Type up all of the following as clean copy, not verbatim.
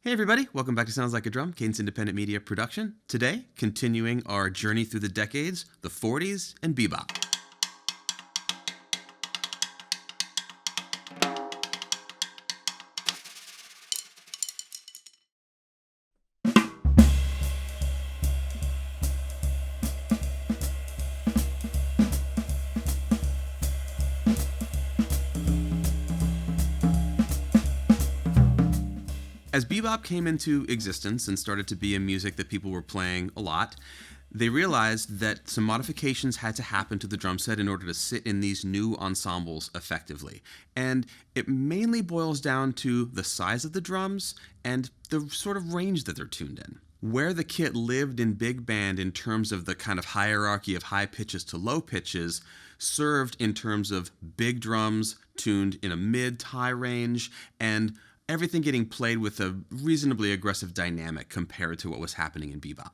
Hey everybody, welcome back to Sounds Like a Drum, Cadence Independent Media Production. Today, continuing our journey through the decades, the 40s and Bebop. As bebop came into existence and started to be a music that people were playing a lot, they realized that some modifications had to happen to the drum set in order to sit in these new ensembles effectively. And it mainly boils down to the size of the drums and the sort of range that they're tuned in. Where the kit lived in big band in terms of the kind of hierarchy of high pitches to low pitches served in terms of big drums tuned in a mid to high range and everything getting played with a reasonably aggressive dynamic compared to what was happening in bebop.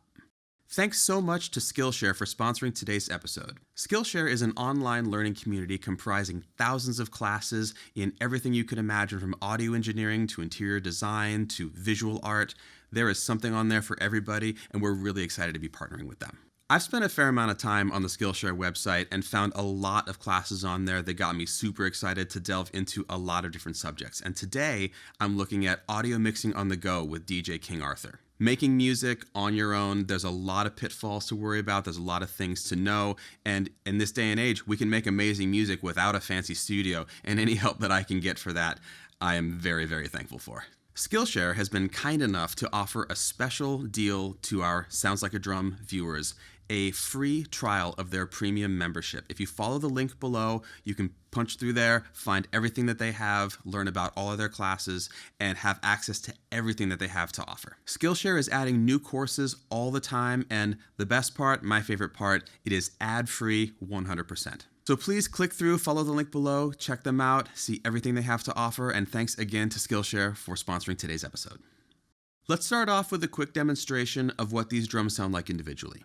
Thanks so much to Skillshare for sponsoring today's episode. Skillshare is an online learning community comprising thousands of classes in everything you could imagine, from audio engineering to interior design to visual art. There is something on there for everybody, and we're really excited to be partnering with them. I've spent a fair amount of time on the Skillshare website and found a lot of classes on there that got me super excited to delve into a lot of different subjects. And today, I'm looking at audio mixing on the go with DJ King Arthur. Making music on your own, there's a lot of pitfalls to worry about, there's a lot of things to know, and in this day and age, we can make amazing music without a fancy studio, and any help that I can get for that, I am very, very thankful for. Skillshare has been kind enough to offer a special deal to our Sounds Like a Drum viewers, a free trial of their premium membership. If you follow the link below, you can punch through there, find everything that they have, learn about all of their classes, and have access to everything that they have to offer. Skillshare is adding new courses all the time, and the best part, my favorite part, it is ad-free 100%. So please click through, follow the link below, check them out, see everything they have to offer, and thanks again to Skillshare for sponsoring today's episode. Let's start off with a quick demonstration of what these drums sound like individually.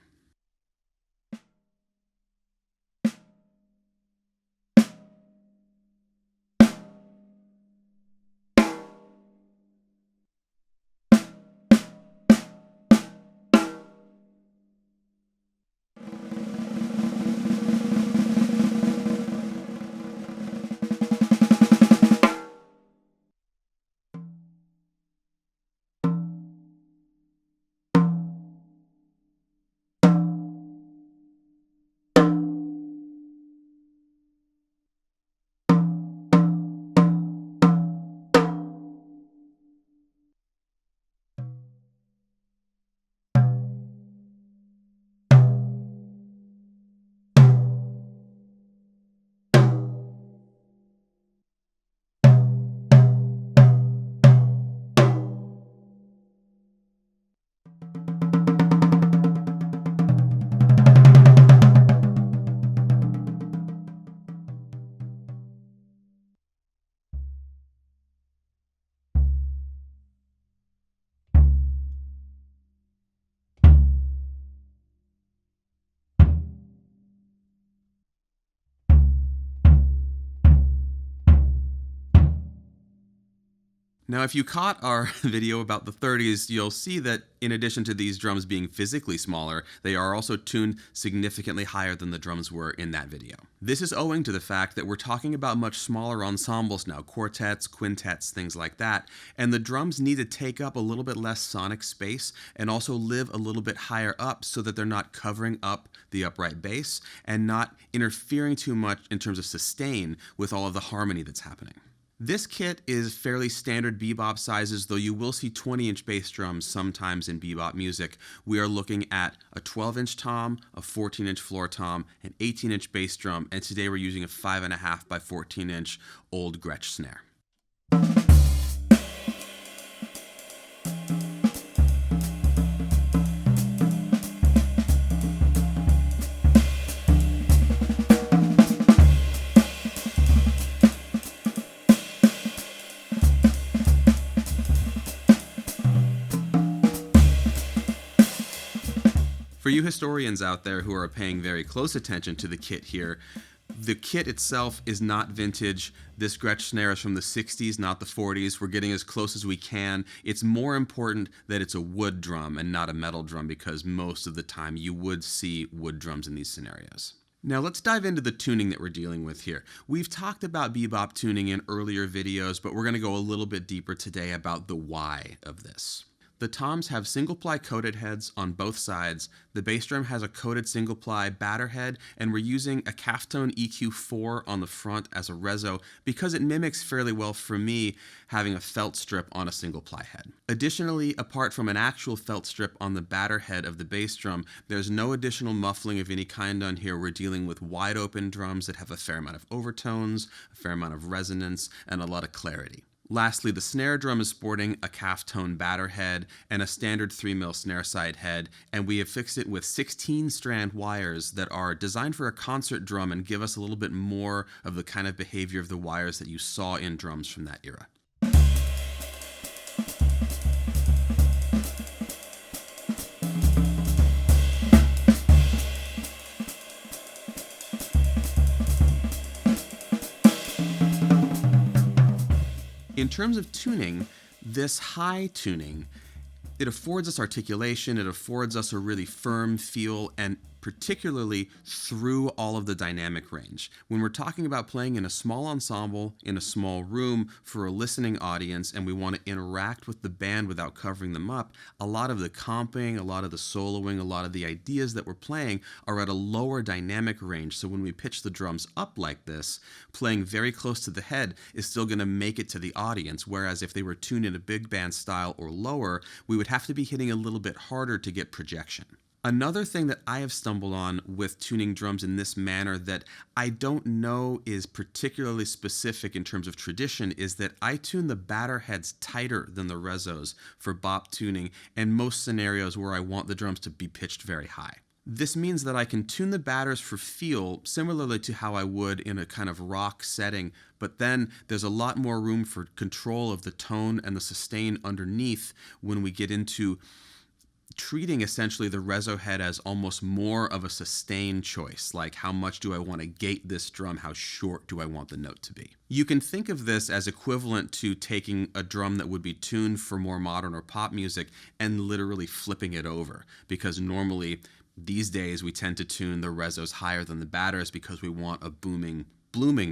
Now, if you caught our video about the 30s, you'll see that in addition to these drums being physically smaller, they are also tuned significantly higher than the drums were in that video. This is owing to the fact that we're talking about much smaller ensembles now, quartets, quintets, things like that, and the drums need to take up a little bit less sonic space and also live a little bit higher up so that they're not covering up the upright bass and not interfering too much in terms of sustain with all of the harmony that's happening. This kit is fairly standard bebop sizes, though you will see 20-inch bass drums sometimes in bebop music. We are looking at a 12-inch tom, a 14-inch floor tom, an 18-inch bass drum, and today we're using a 5.5 by 14-inch old Gretsch snare. For you historians out there who are paying very close attention to the kit here, The kit itself is not vintage. This Gretsch snare is from the 60s, not the 40s. We're getting as close as we can. It's more important that it's a wood drum and not a metal drum, because most of the time you would see wood drums in these scenarios. Now let's dive into the tuning that we're dealing with here. We've talked about bebop tuning in earlier videos, but we're going to go a little bit deeper today about the why of this. The toms have single-ply coated heads on both sides. The bass drum has a coated single-ply batter head, and we're using a Calftone EQ4 on the front as a reso because it mimics fairly well for me having a felt strip on a single-ply head. Additionally, apart from an actual felt strip on the batter head of the bass drum, there's no additional muffling of any kind on here. We're dealing with wide-open drums that have a fair amount of overtones, a fair amount of resonance, and a lot of clarity. Lastly, the snare drum is sporting a Calftone batter head and a standard 3mm snare side head, and we have fixed it with 16-strand wires that are designed for a concert drum and give us a little bit more of the kind of behavior of the wires that you saw in drums from that era. In terms of tuning, this high tuning, it affords us articulation, it affords us a really firm feel, and particularly through all of the dynamic range. When we're talking about playing in a small ensemble, in a small room for a listening audience, and we want to interact with the band without covering them up, a lot of the comping, a lot of the soloing, a lot of the ideas that we're playing are at a lower dynamic range. So when we pitch the drums up like this, playing very close to the head is still going to make it to the audience, whereas if they were tuned in a big band style or lower, we would have to be hitting a little bit harder to get projection. Another thing that I have stumbled on with tuning drums in this manner that I don't know is particularly specific in terms of tradition is that I tune the batter heads tighter than the resos for bop tuning in most scenarios where I want the drums to be pitched very high. This means that I can tune the batters for feel similarly to how I would in a kind of rock setting, but then there's a lot more room for control of the tone and the sustain underneath when we get into treating essentially the reso head as almost more of a sustain choice, like how much do I want to gate this drum, how short do I want the note to be. You can think of this as equivalent to taking a drum that would be tuned for more modern or pop music and literally flipping it over, because normally these days we tend to tune the resos higher than the batters because we want a blooming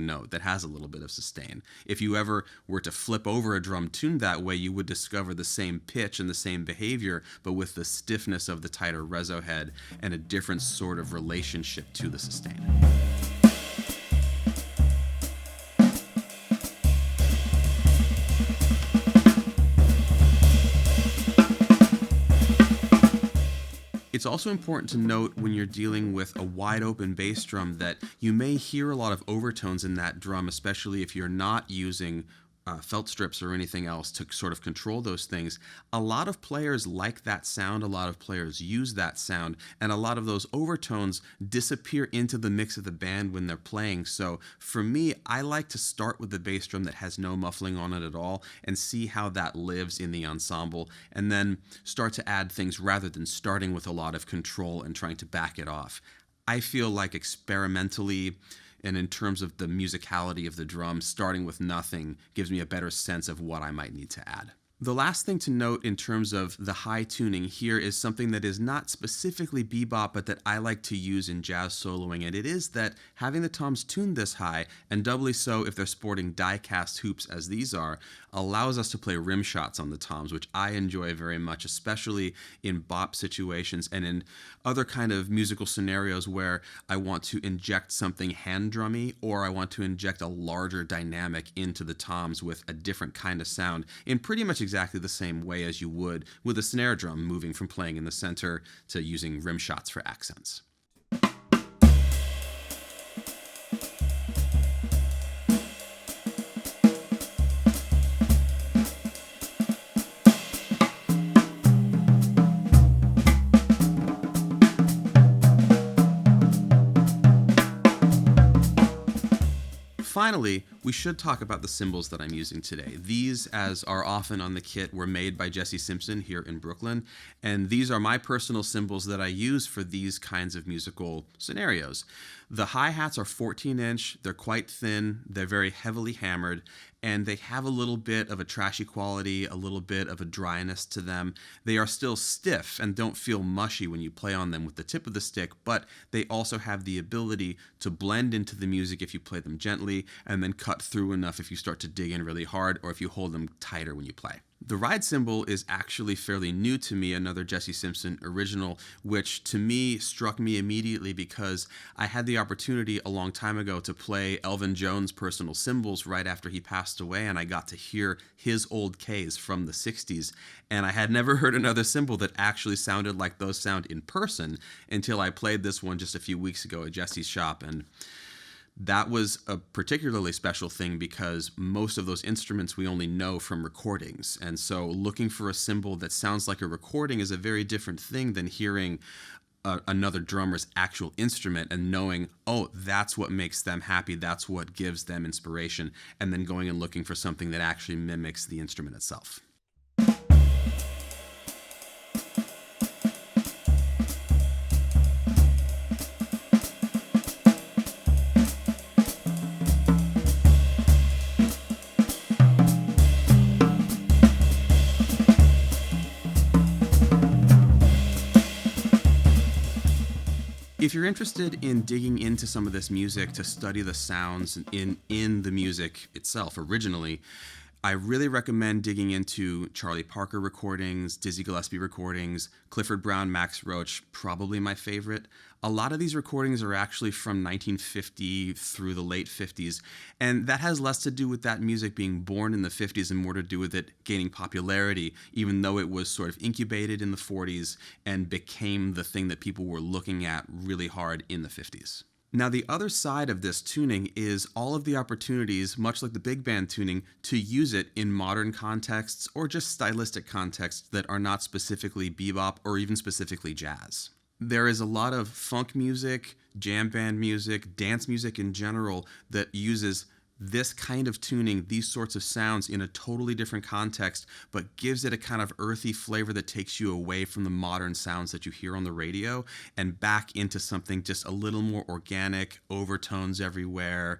note that has a little bit of sustain. If you ever were to flip over a drum tuned that way, you would discover the same pitch and the same behavior, but with the stiffness of the tighter reso head and a different sort of relationship to the sustain. It's also important to note when you're dealing with a wide open bass drum that you may hear a lot of overtones in that drum, especially if you're not using felt strips or anything else to sort of control those things. A lot of players like that sound, a lot of players use that sound, and a lot of those overtones disappear into the mix of the band when they're playing. So for me, I like to start with the bass drum that has no muffling on it at all and see how that lives in the ensemble, and then start to add things rather than starting with a lot of control and trying to back it off. I feel like experimentally, and in terms of the musicality of the drum, starting with nothing gives me a better sense of what I might need to add. The last thing to note in terms of the high tuning here is something that is not specifically bebop, but that I like to use in jazz soloing, and it is that having the toms tuned this high, and doubly so if they're sporting die-cast hoops as these are, allows us to play rim shots on the toms, which I enjoy very much, especially in bop situations and in other kind of musical scenarios where I want to inject something hand drummy, or I want to inject a larger dynamic into the toms with a different kind of sound in pretty much exactly the same way as you would with a snare drum, moving from playing in the center to using rim shots for accents. Finally, we should talk about the cymbals that I'm using today. These, as are often on the kit, were made by Jesse Simpson here in Brooklyn, and these are my personal cymbals that I use for these kinds of musical scenarios. The hi-hats are 14-inch, they're quite thin, they're very heavily hammered, and they have a little bit of a trashy quality, a little bit of a dryness to them. They are still stiff and don't feel mushy when you play on them with the tip of the stick, but they also have the ability to blend into the music if you play them gently, and then cut through enough if you start to dig in really hard or if you hold them tighter when you play. The ride cymbal is actually fairly new to me, another Jesse Simpson original, which to me struck me immediately because I had the opportunity a long time ago to play Elvin Jones' personal cymbals right after he passed away, and I got to hear his old Ks from the 60s, and I had never heard another cymbal that actually sounded like those sound in person until I played this one just a few weeks ago at Jesse's shop, and that was a particularly special thing because most of those instruments we only know from recordings. And so looking for a cymbal that sounds like a recording is a very different thing than hearing another drummer's actual instrument and knowing, oh, that's what makes them happy, that's what gives them inspiration, and then going and looking for something that actually mimics the instrument itself. If you're interested in digging into some of this music to study the sounds in the music itself originally, I really recommend digging into Charlie Parker recordings, Dizzy Gillespie recordings, Clifford Brown, Max Roach, probably my favorite. A lot of these recordings are actually from 1950 through the late 50s, and that has less to do with that music being born in the 50s and more to do with it gaining popularity, even though it was sort of incubated in the 40s and became the thing that people were looking at really hard in the 50s. Now, the other side of this tuning is all of the opportunities, much like the big band tuning, to use it in modern contexts or just stylistic contexts that are not specifically bebop or even specifically jazz. There is a lot of funk music, jam band music, dance music in general that uses this kind of tuning, these sorts of sounds in a totally different context, but gives it a kind of earthy flavor that takes you away from the modern sounds that you hear on the radio and back into something just a little more organic, overtones everywhere,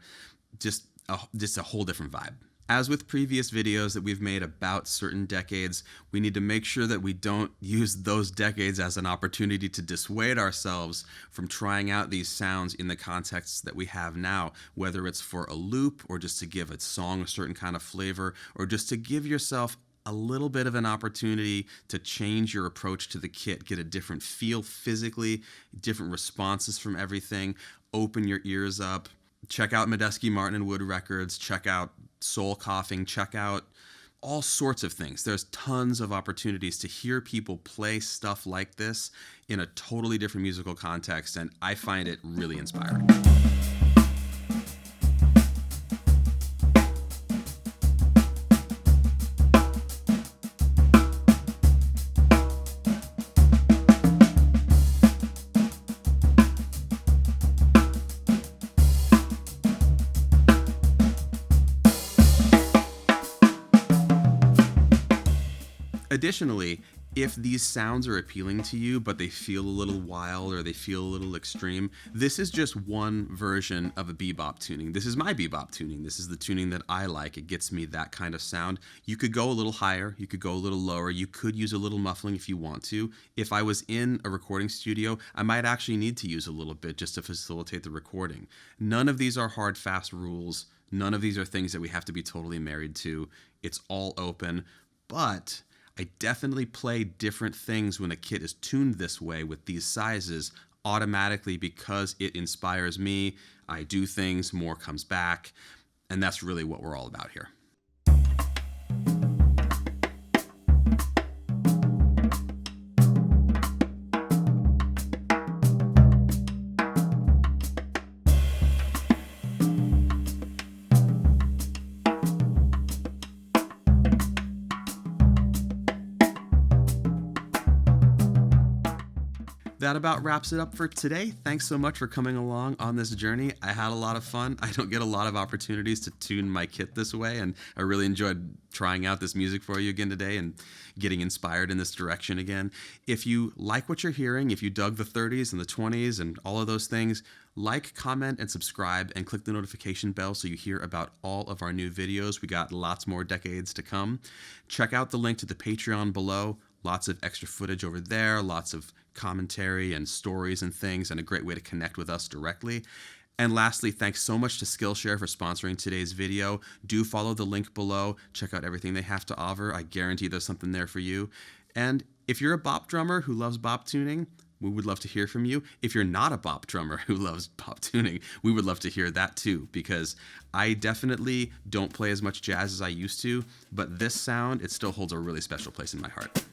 just a whole different vibe. As with previous videos that we've made about certain decades, we need to make sure that we don't use those decades as an opportunity to dissuade ourselves from trying out these sounds in the contexts that we have now, whether it's for a loop or just to give a song a certain kind of flavor or just to give yourself a little bit of an opportunity to change your approach to the kit, get a different feel physically, different responses from everything, open your ears up. Check out Medeski, Martin & Wood records, check out Soul Coughing, check out all sorts of things. There's tons of opportunities to hear people play stuff like this in a totally different musical context, and I find it really inspiring. Additionally, if these sounds are appealing to you, but they feel a little wild or they feel a little extreme, this is just one version of a bebop tuning. This is my bebop tuning. This is the tuning that I like. It gets me that kind of sound. You could go a little higher. You could go a little lower. You could use a little muffling if you want to. If I was in a recording studio, I might actually need to use a little bit just to facilitate the recording. None of these are hard, fast rules. None of these are things that we have to be totally married to. It's all open, but I definitely play different things when a kit is tuned this way with these sizes automatically because it inspires me. I do things, more comes back, and that's really what we're all about here. That about wraps it up for today. Thanks so much for coming along on this journey. I had a lot of fun. I don't get a lot of opportunities to tune my kit this way, and I really enjoyed trying out this music for you again today and getting inspired in this direction again. If you like what you're hearing, if you dug the 30s and the 20s and all of those things, like, comment, and subscribe, and click the notification bell so you hear about all of our new videos. We got lots more decades to come. Check out the link to the Patreon below. Lots of extra footage over there, lots of commentary and stories and things, and a great way to connect with us directly. And lastly, thanks so much to Skillshare for sponsoring today's video. Do follow the link below. Check out everything they have to offer. I guarantee there's something there for you. And if you're a bop drummer who loves bop tuning, we would love to hear from you. If you're not a bop drummer who loves bop tuning, we would love to hear that too, because I definitely don't play as much jazz as I used to, but this sound, it still holds a really special place in my heart.